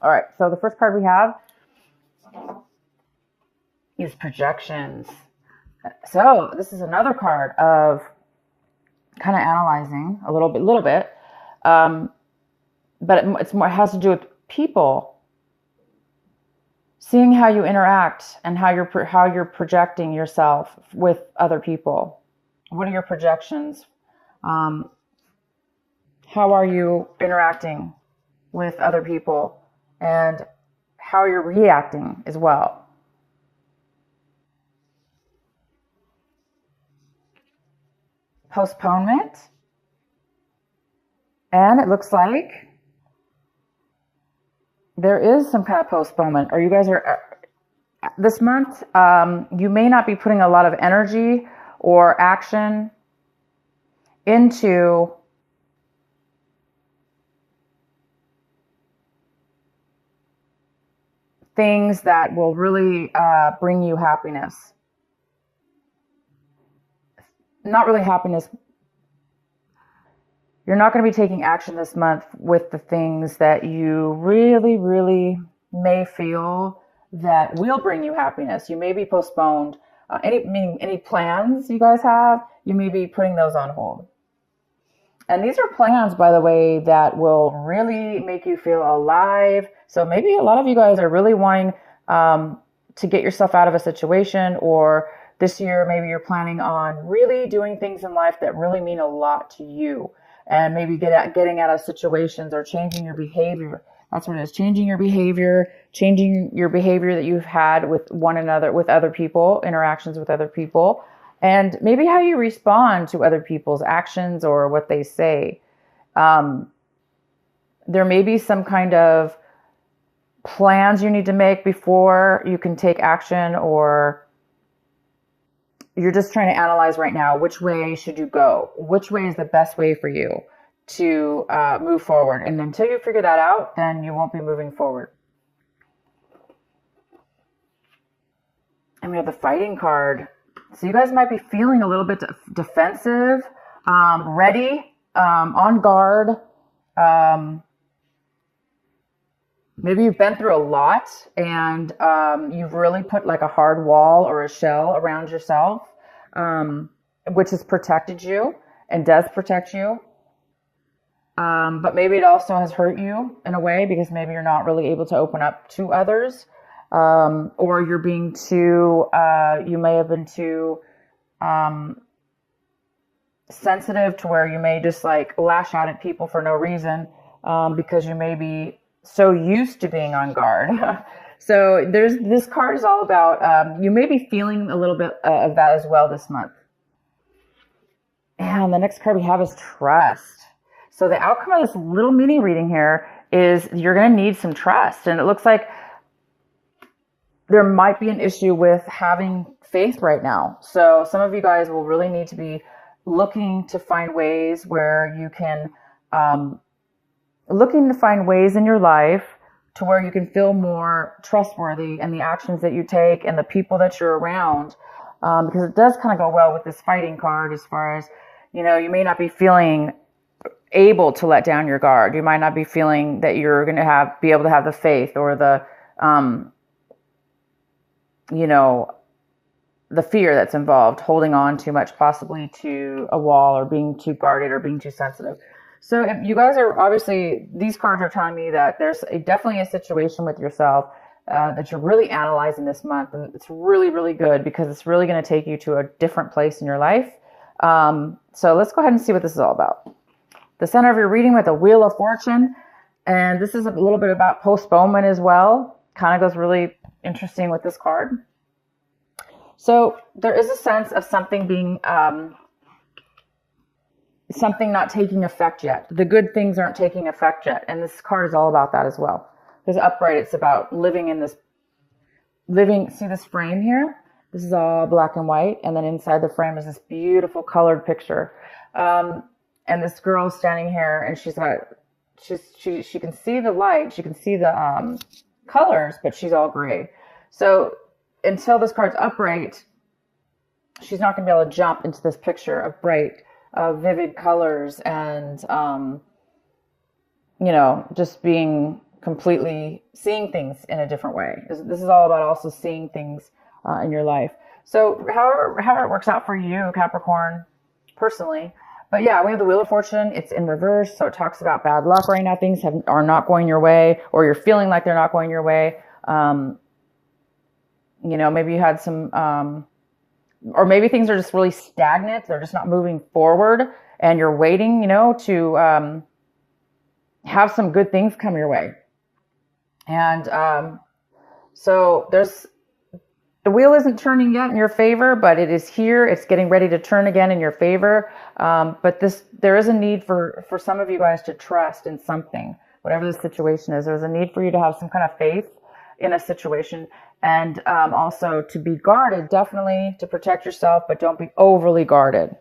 All right, so the first card we have is projections. So this is another card of kind of analyzing a little bit. But it has to do with people, seeing how you interact and how you're projecting yourself with other people. What are your projections? How are you interacting with other people, and how you're reacting as well. Postponement. And it looks like there is some kind of postponement, or you guys are this month, you may not be putting a lot of energy or action into things that will really bring you happiness. Not really happiness. You're not going to be taking action this month with the things that you really, really may feel that will bring you happiness. You may be postponed. Any plans you guys have, you may be putting those on hold. And these are plans, by the way, that will really make you feel alive. So maybe a lot of you guys are really wanting to get yourself out of a situation, or this year, maybe you're planning on really doing things in life that really mean a lot to you, and maybe getting out of situations or changing your behavior. That's what it is. Changing your behavior that you've had with one another, with other people, interactions with other people, and maybe how you respond to other people's actions or what they say. There may be some kind of plans you need to make before you can take action, or you're just trying to analyze right now, which way should you go? Which way is the best way for you to move forward? And until you figure that out, then you won't be moving forward. And we have the fighting card. So you guys might be feeling a little bit defensive, ready, on guard. Maybe you've been through a lot, and you've really put like a hard wall or a shell around yourself, which has protected you and does protect you. But maybe it also has hurt you in a way, because maybe you're not really able to open up to others, or you're being too, you may have been too sensitive to where you may just like lash out at people for no reason, because you may be so used to being on guard. So this card is all about, you may be feeling a little bit of that as well this month. And the next card we have is trust. So the outcome of this little mini reading here is you're going to need some trust. And it looks like there might be an issue with having faith right now. So some of you guys will really need to be looking to find ways where you can, looking to find ways in your life to where you can feel more trustworthy in the actions that you take and the people that you're around. Because it does kind of go well with this fighting card, as far as, you know, you may not be feeling able to let down your guard. You might not be feeling that you're going to be able to have the faith or the, the fear that's involved, holding on too much, possibly to a wall, or being too guarded, or being too sensitive. So if you guys are, obviously, these cards are telling me that there's definitely a situation with yourself that you're really analyzing this month. And it's really, really good, because it's really going to take you to a different place in your life. So let's go ahead and see what this is all about. The center of your reading with a Wheel of Fortune. And this is a little bit about postponement as well. Kind of goes really interesting with this card. So there is a sense of something being, something not taking effect yet. The good things aren't taking effect yet. And this card is all about that as well. Because upright, it's about see this frame here? This is all black and white. And then inside the frame is this beautiful colored picture. And this girl's standing here, and she can see the light. She can see the colors, but she's all gray. So until this card's upright, she's not going to be able to jump into this picture of bright, vivid colors and, just being completely seeing things in a different way. This is all about also seeing things in your life. So however it works out for you, Capricorn, personally. But yeah, we have the Wheel of Fortune. It's in reverse, so it talks about bad luck right now. Things are not going your way, or you're feeling like they're not going your way. Maybe you had some, or maybe things are just really stagnant. They're just not moving forward, and you're waiting, to have some good things come your way. And so the wheel isn't turning yet in your favor, but it is here. It's getting ready to turn again in your favor. But there is a need for some of you guys to trust in something, whatever the situation is. There's a need for you to have some kind of faith in a situation, and also to be guarded, definitely to protect yourself, but don't be overly guarded.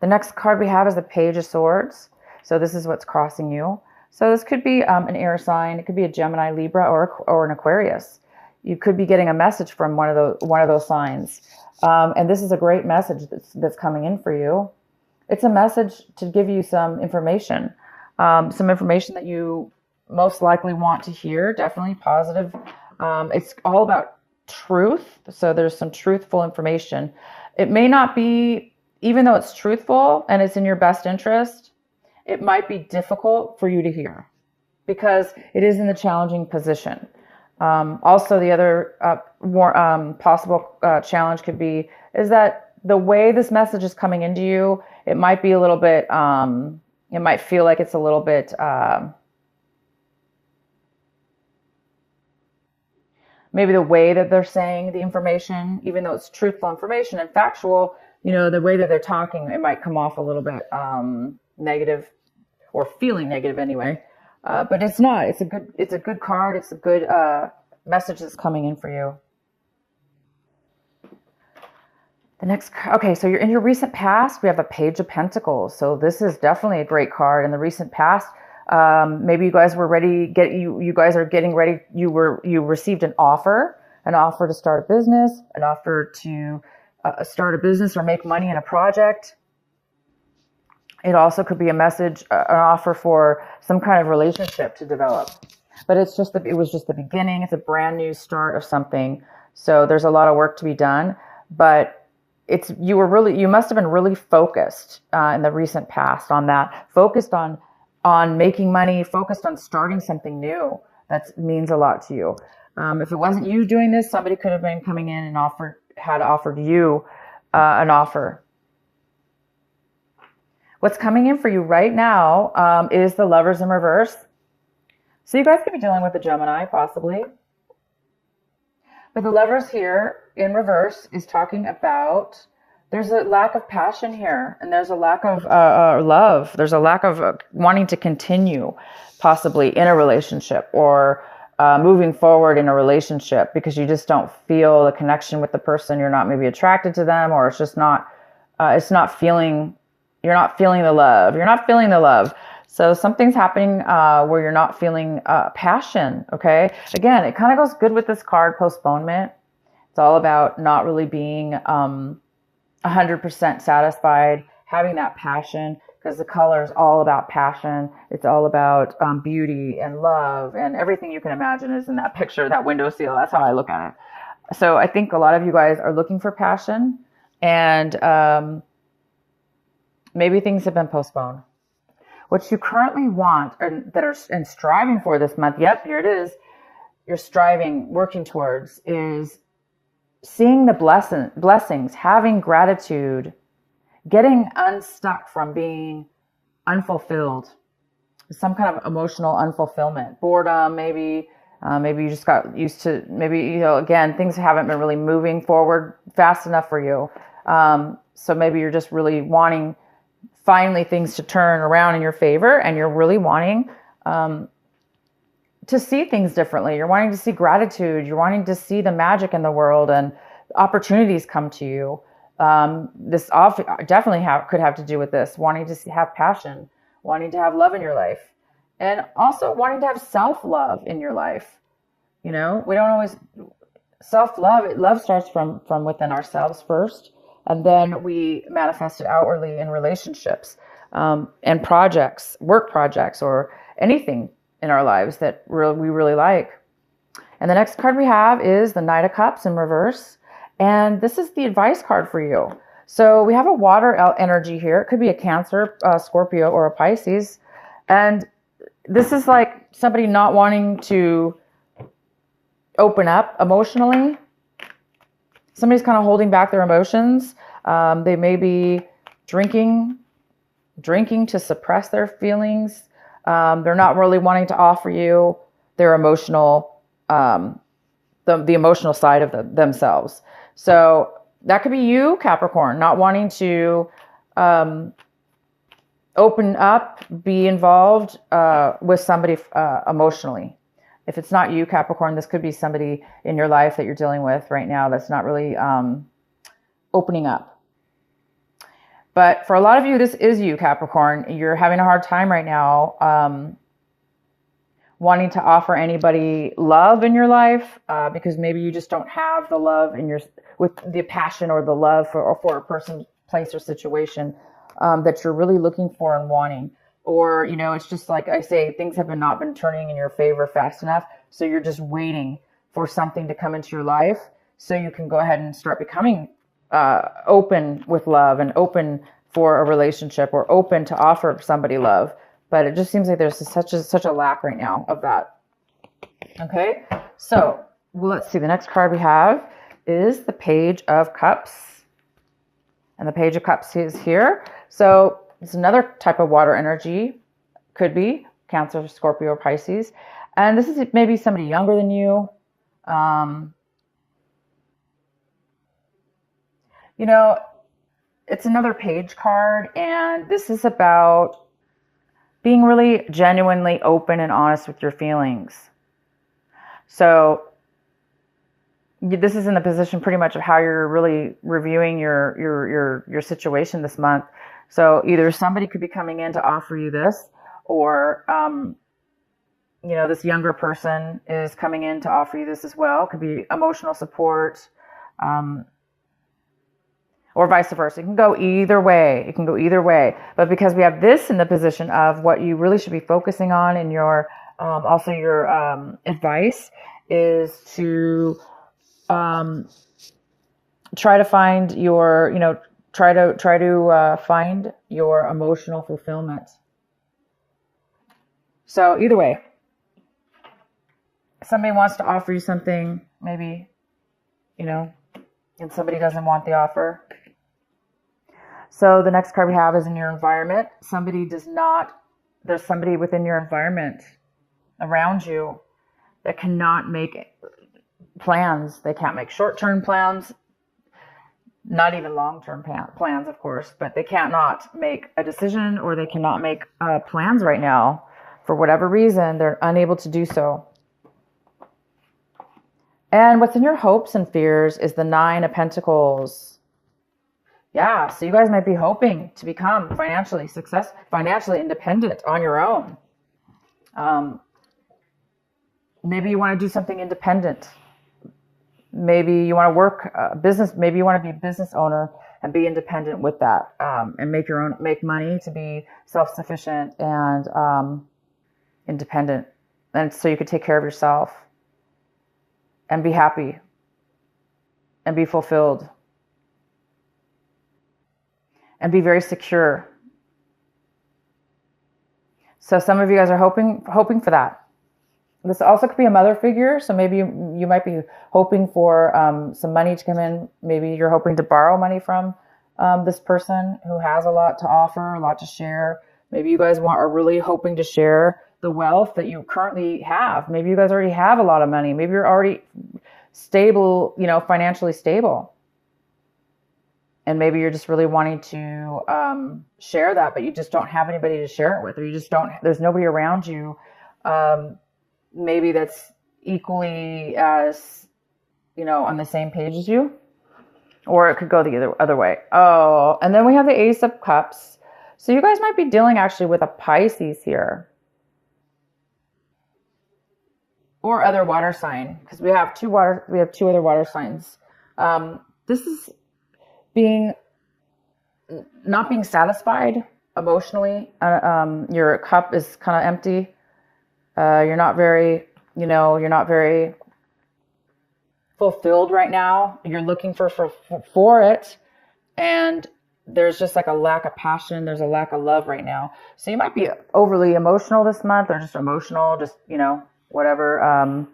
The next card we have is the Page of Swords. So this is what's crossing you. So this could be an air sign. It could be a Gemini, Libra, or an Aquarius. You could be getting a message from one of those signs. And this is a great message that's coming in for you. It's a message to give you some information that you most likely want to hear, definitely positive. It's all about truth. So there's some truthful information. It may not be, even though it's truthful and it's in your best interest, it might be difficult for you to hear because it is in the challenging position. Also, the other more possible challenge could be is that the way this message is coming into you, it might be a little bit, it might feel like it's a little bit, maybe the way that they're saying the information, even though it's truthful information and factual, the way that they're talking, it might come off a little bit negative or feeling negative anyway. But it's not. It's a good card. It's a good message that's coming in for you. Okay, so you're in your recent past. We have the Page of Pentacles. So this is definitely a great card. In the recent past, maybe you guys were ready. You guys are getting ready. You received an offer to start a business, an offer to start a business or make money in a project. It also could be a message, an offer for some kind of relationship to develop. But it was just the beginning. It's a brand new start of something. So there's a lot of work to be done. But you must have been really focused in the recent past on that. Focused on making money. Focused on starting something new. That means a lot to you. If it wasn't you doing this, somebody could have been coming in and had offered you an offer. What's coming in for you right now is the Lovers in reverse. So you guys could be dealing with a Gemini, possibly. But the Lovers here in reverse is talking about there's a lack of passion here. And there's a lack of love. There's a lack of wanting to continue, possibly, in a relationship or moving forward in a relationship because you just don't feel the connection with the person. You're not maybe attracted to them, or you're not feeling the love. You're not feeling the love. So something's happening where you're not feeling passion, okay? Again, it kind of goes good with this card, postponement. It's all about not really being 100% satisfied, having that passion, because the color is all about passion. It's all about beauty and love, and everything you can imagine is in that picture, that windowsill. That's how I look at it. So I think a lot of you guys are looking for passion, and maybe things have been postponed. What you currently want and striving for this month, yep, here it is, you're striving, working towards, is seeing the blessings, having gratitude, getting unstuck from being unfulfilled, some kind of emotional unfulfillment, boredom, maybe you just got used to, maybe, again, things haven't been really moving forward fast enough for you. So maybe you're just really wanting finally things to turn around in your favor, and you're really wanting to see things differently. You're wanting to see gratitude. You're wanting to see the magic in the world and opportunities come to you. This definitely could have to do with this, wanting to have passion, wanting to have love in your life, and also wanting to have self-love in your life. We don't always self-love. Love starts from within ourselves first. And then we manifest it outwardly in relationships and projects, work projects, or anything. in our lives that we really like. And the next card we have is the Knight of Cups in reverse. And this is the advice card for you. So we have a water energy here. It could be a Cancer, Scorpio, or a Pisces. And this is like somebody not wanting to open up emotionally. Somebody's kind of holding back their emotions. They may be drinking to suppress their feelings. They're not really wanting to offer you their emotional, the emotional side of themselves. So that could be you, Capricorn, not wanting to open up, be involved with somebody emotionally. If it's not you, Capricorn, this could be somebody in your life that you're dealing with right now that's not really opening up. But for a lot of you, this is you, Capricorn. You're having a hard time right now wanting to offer anybody love in your life because maybe you just don't have the love with the passion or the love for a person, place, or situation that you're really looking for and wanting. Or, it's just like I say, things have not been turning in your favor fast enough. So you're just waiting for something to come into your life so you can go ahead and start becoming open with love and open for a relationship or open to offer somebody love. But it just seems like there's such a lack right now of that. Okay, so let's see. The next card we have is the Page of Cups. And the Page of Cups is here. So it's another type of water energy. Could be Cancer, Scorpio, or Pisces. And this is maybe somebody younger than you. It's another page card. And this is about being really genuinely open and honest with your feelings. So this is in the position pretty much of how you're really reviewing your situation this month. So either somebody could be coming in to offer you this, or this younger person is coming in to offer you this as well. It could be emotional support, or vice versa. It can go either way. But because we have this in the position of what you really should be focusing on in your also your advice is to try to find your find your emotional fulfillment. So either way, somebody wants to offer you something, maybe, and somebody doesn't want the offer. So the next card we have is in your environment. There's somebody within your environment around you that cannot make plans. They can't make short-term plans, not even long-term plans, of course, but they cannot make a decision, or they cannot make plans right now. For whatever reason, they're unable to do so. And what's in your hopes and fears is the Nine of Pentacles. Yeah, so you guys might be hoping to become financially independent on your own. Maybe you want to do something independent. Maybe you want to work business. Maybe you want to be a business owner and be independent with that, and make money to be self-sufficient and independent, and so you could take care of yourself and be happy and be fulfilled and be very secure. So some of you guys are hoping for that. This also could be a mother figure. So maybe you might be hoping for some money to come in. Maybe you're hoping to borrow money from this person who has a lot to offer, a lot to share. Maybe you guys are really hoping to share the wealth that you currently have. Maybe you guys already have a lot of money. Maybe you're already stable, financially stable. And maybe you're just really wanting to share that, but you just don't have anybody to share it with, or there's nobody around you maybe that's equally as, on the same page as you. Or it could go the other way. Oh, and then we have the Ace of Cups. So you guys might be dealing actually with a Pisces here. Or other water sign, because we have two other water signs. This is not being satisfied emotionally. Your cup is kind of empty. You're not very, you're not very fulfilled right now. You're looking for it. And there's just like a lack of passion. There's a lack of love right now. So you might be overly emotional this month, or just emotional, just, whatever.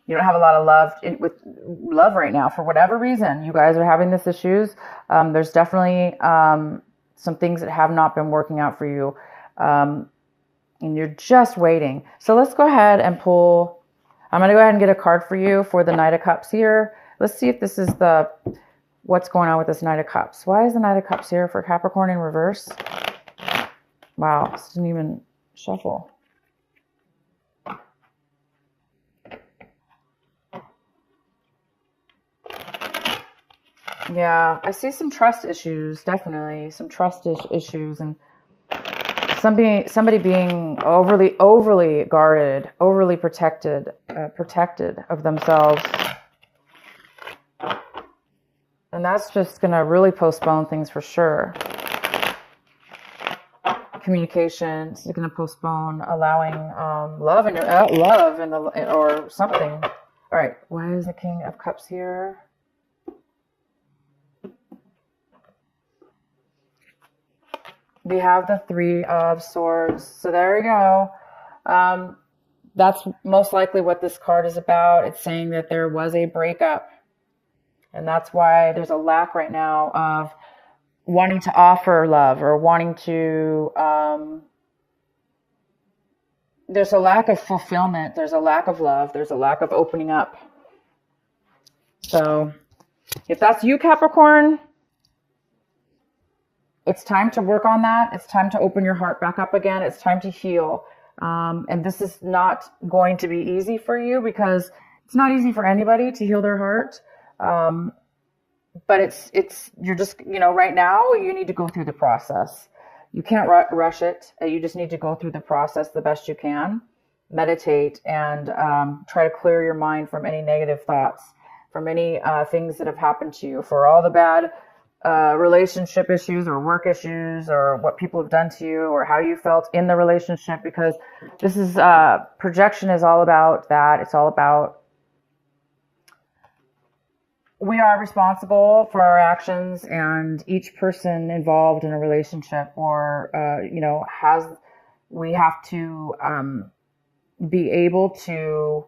You don't have a lot of love with love right now for whatever reason. You guys are having this issues. There's definitely some things that have not been working out for you. And you're just waiting. So let's go ahead and pull. I'm going to go ahead and get a card for you for the Knight of Cups here. Let's see if this is what's going on with this Knight of Cups. Why is the Knight of Cups here for Capricorn in reverse? Wow, this didn't even shuffle. Yeah, I see some trust issues, definitely some trust issues, and somebody being overly guarded, overly protected of themselves, and that's just gonna really postpone things for sure. Communication is gonna postpone allowing love in or something. All right, why is the King of Cups here? We have the Three of Swords. So there we go. That's most likely what this card is about. It's saying that there was a breakup. And that's why there's a lack right now of wanting to offer love, or wanting to... there's a lack of fulfillment. There's a lack of love. There's a lack of opening up. So if that's you, Capricorn... it's time to work on that. It's time to open your heart back up again. It's time to heal. And this is not going to be easy for you, because it's not easy for anybody to heal their heart. But you're just, right now you need to go through the process. You can't rush it. You just need to go through the process the best you can. Meditate and try to clear your mind from any negative thoughts, from any things that have happened to you, for all the bad relationship issues or work issues, or what people have done to you, or how you felt in the relationship, because this is projection is all about that. It's all about, we are responsible for our actions, and each person involved in a relationship or we have to be able to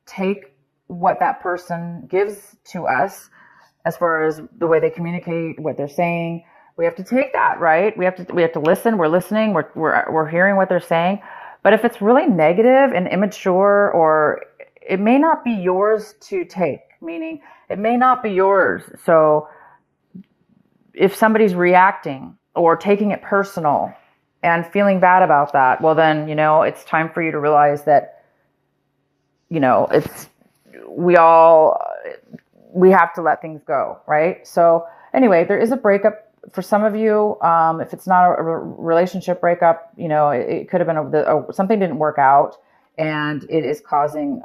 take what that person gives to us, as far as the way they communicate, what they're saying. We have to take that, right? We have to listen. We're listening. We're hearing what they're saying. But if it's really negative and immature, or it may not be yours to take, meaning it may not be yours. So if somebody's reacting or taking it personal and feeling bad about that, well then, it's time for you to realize that, we have to let things go, right? So anyway, there is a breakup for some of you. If it's not a relationship breakup, it could have been something didn't work out, and it is causing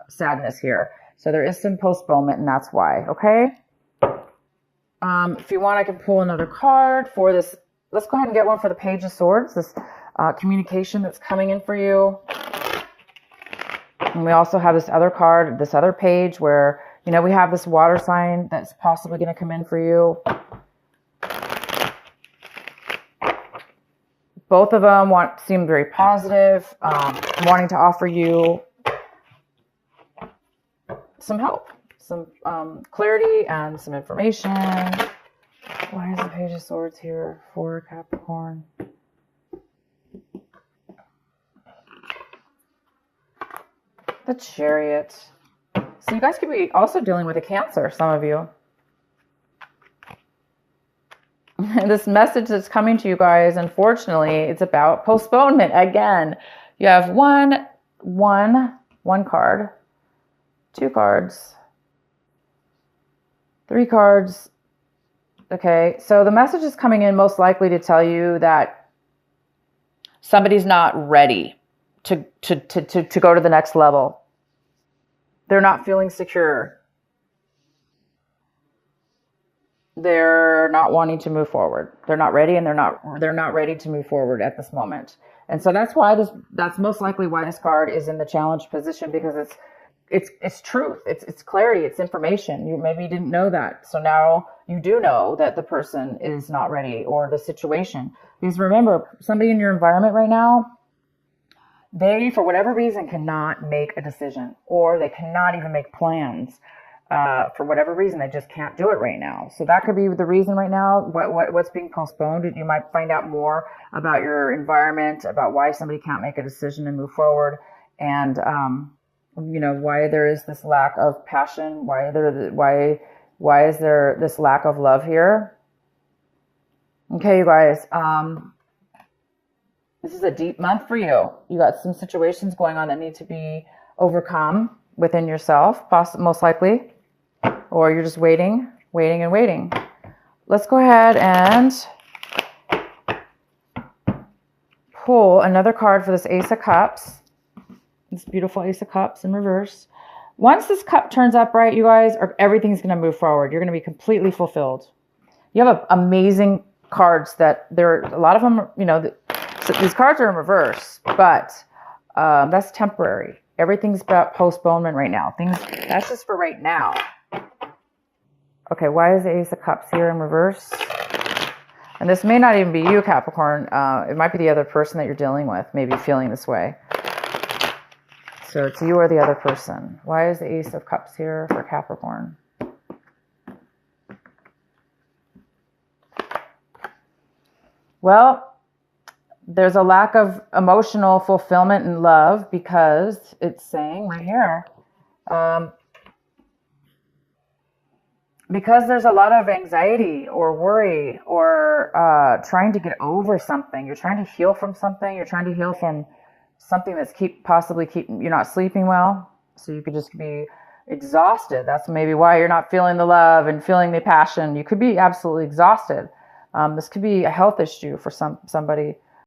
sadness here. So there is some postponement, and that's why, okay? If you want, I can pull another card for this. Let's go ahead and get one for the Page of Swords, this communication that's coming in for you. And we also have this other card, this other page where, we have this water sign that's possibly going to come in for you. Both of them seem very positive, wanting to offer you some help, some clarity, and some information. Why is the Page of Swords here for Capricorn? The Chariot. So you guys could be also dealing with a Cancer, some of you. This message that's coming to you guys, unfortunately, it's about postponement again. You have one card, 2 cards, 3 cards. Okay, so the message is coming in most likely to tell you that somebody's not ready to go to the next level. They're not feeling secure. They're not wanting to move forward. They're not ready, and they're not ready to move forward at this moment. And so that's most likely why this card is in the challenge position, because it's truth. It's clarity. It's information. You maybe didn't know that. So now you do know that the person is not ready, or the situation. Because remember, somebody in your environment right now, they, for whatever reason, cannot make a decision, or they cannot even make plans. For whatever reason, they just can't do it right now. So that could be the reason right now, what's being postponed. You might find out more about your environment, about why somebody can't make a decision and move forward. And, why there is this lack of passion, why is there this lack of love here? Okay, you guys, this is a deep month for you. You got some situations going on that need to be overcome within yourself, most likely, or you're just waiting. Let's go ahead and pull another card for this Ace of Cups. This beautiful Ace of Cups in reverse. Once this cup turns upright, you guys, everything's going to move forward. You're going to be completely fulfilled. You have amazing cards that a lot of them, so these cards are in reverse, but that's temporary. Everything's about postponement right now. That's just for right now. Okay, why is the Ace of Cups here in reverse? And this may not even be you, Capricorn. It might be the other person that you're dealing with, maybe feeling this way. So it's you or the other person. Why is the Ace of Cups here for Capricorn? Well, there's a lack of emotional fulfillment and love, because it's saying right here, because there's a lot of anxiety or worry or trying to get over something. You're trying to heal from something. You're trying to heal from something that's possibly you're not sleeping well. So you could just be exhausted. That's maybe why you're not feeling the love and feeling the passion. You could be absolutely exhausted. This could be a health issue for somebody.